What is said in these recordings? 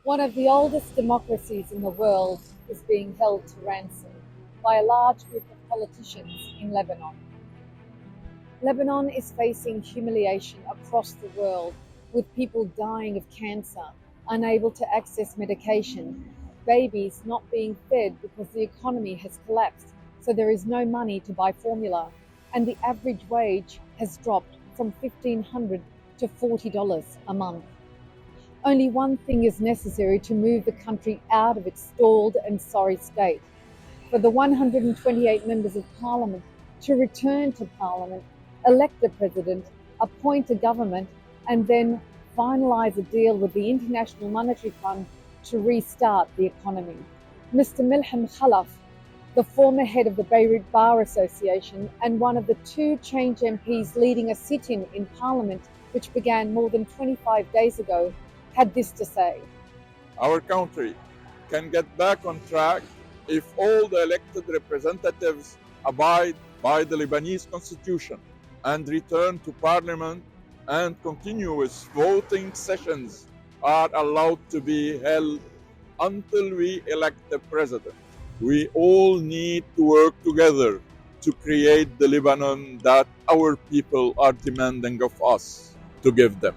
One of the oldest democracies in the world is being held to ransom by a large group of politicians in Lebanon. Lebanon is facing humiliation across the world, with people dying of cancer, unable to access medication, babies not being fed because the economy has collapsed, so there is no money to buy formula, and the average wage has dropped from $1,500 to $40 a month. Only one thing is necessary to move the country out of its stalled and sorry state: for the 128 members of Parliament to return to Parliament, elect a president, appoint a government, and then finalise a deal with the International Monetary Fund to restart the economy. Mr. Melhem Khalaf, the former head of the Beirut Bar Association and one of the two Change MPs leading a sit-in in Parliament, which began more than 25 days ago, had this to say. Our country can get back on track if all the elected representatives abide by the Lebanese constitution and return to parliament, and continuous voting sessions are allowed to be held until we elect the president. We all need to work together to create the Lebanon that our people are demanding of us to give them.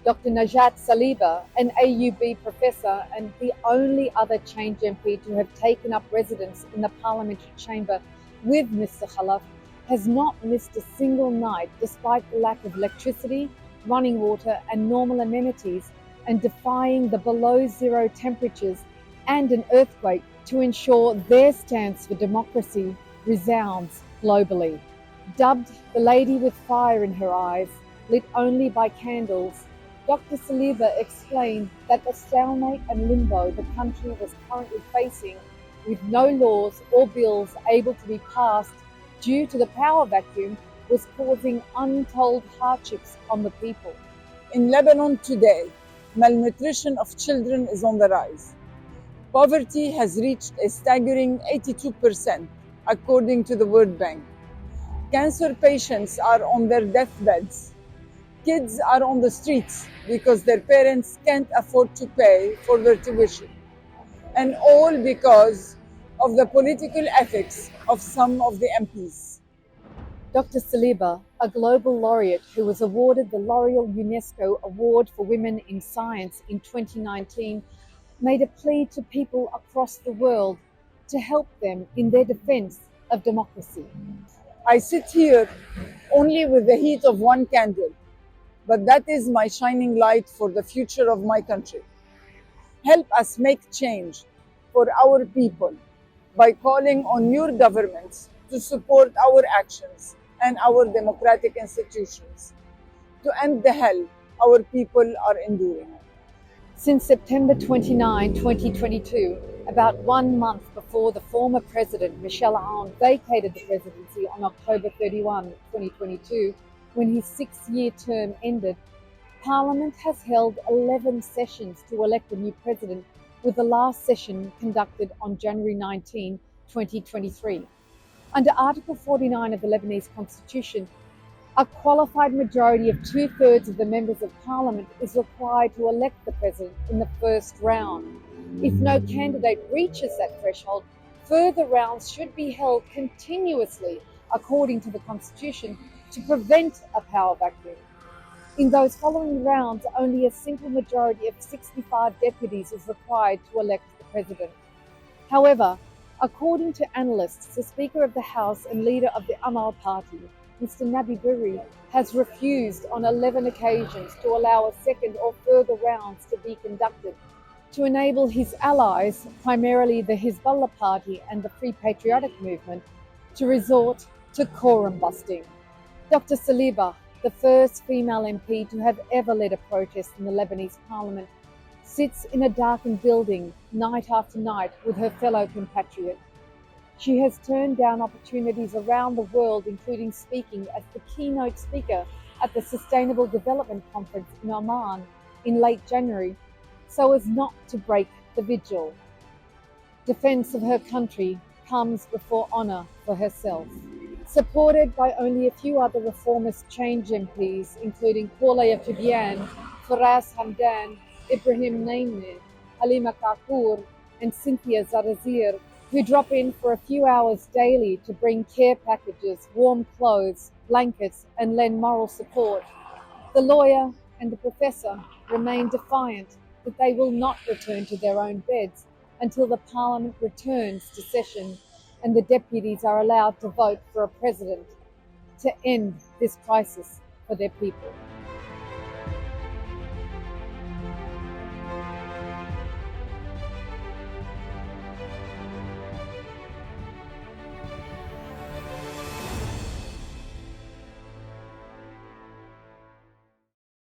Dr. Najat Saliba, an AUB professor and the only other Change MP to have taken up residence in the Parliamentary chamber with Mr. Khalaf, has not missed a single night despite the lack of electricity, running water and normal amenities, and defying the below zero temperatures and an earthquake to ensure their stance for democracy resounds globally. Dubbed the lady with fire in her eyes, lit only by candles, Dr. Saliba explained that the stalemate and limbo the country was currently facing, with no laws or bills able to be passed due to the power vacuum, was causing untold hardships on the people. In Lebanon today, malnutrition of children is on the rise. Poverty has reached a staggering 82%, according to the World Bank. Cancer patients are on their deathbeds. Kids are on the streets because their parents can't afford to pay for their tuition. And all because of the political ethics of some of the MPs. Dr. Saliba, a global laureate who was awarded the L'Oreal UNESCO Award for Women in Science in 2019, made a plea to people across the world to help them in their defense of democracy. I sit here only with the heat of one candle, but that is my shining light for the future of my country. Help us make change for our people by calling on your governments to support our actions and our democratic institutions to end the hell our people are enduring. Since September 29, 2022, about 1 month before the former president, Michel Aoun, vacated the presidency on October 31, 2022, when his 6-year term ended, Parliament has held 11 sessions to elect a new president, with the last session conducted on January 19, 2023. Under Article 49 of the Lebanese Constitution, a qualified majority of 2/3 of the members of Parliament is required to elect the president in the first round. If no candidate reaches that threshold, further rounds should be held continuously, according to the Constitution, to prevent a power vacuum. In those following rounds, only a simple majority of 65 deputies is required to elect the president. However, according to analysts, the Speaker of the House and leader of the Amal party, Mr. Nabi Berri, has refused on 11 occasions to allow a second or further rounds to be conducted, to enable his allies, primarily the Hezbollah party and the Free Patriotic Movement, to resort to quorum busting. Dr. Saliba, the first female MP to have ever led a protest in the Lebanese parliament, sits in a darkened building night after night with her fellow compatriot. She has turned down opportunities around the world, including speaking as the keynote speaker at the Sustainable Development Conference in Oman in late January, so as not to break the vigil. Defense of her country comes before honor for herself. Supported by only a few other reformist Change MPs, including Paula Gedeon, Faraz Hamdan, Ibrahim Naimeh, Halima Kapoor, and Cynthia Zarazir, who drop in for a few hours daily to bring care packages, warm clothes, blankets, and lend moral support. The lawyer and the professor remain defiant that they will not return to their own beds until the Parliament returns to session and the deputies are allowed to vote for a president to end this crisis for their people.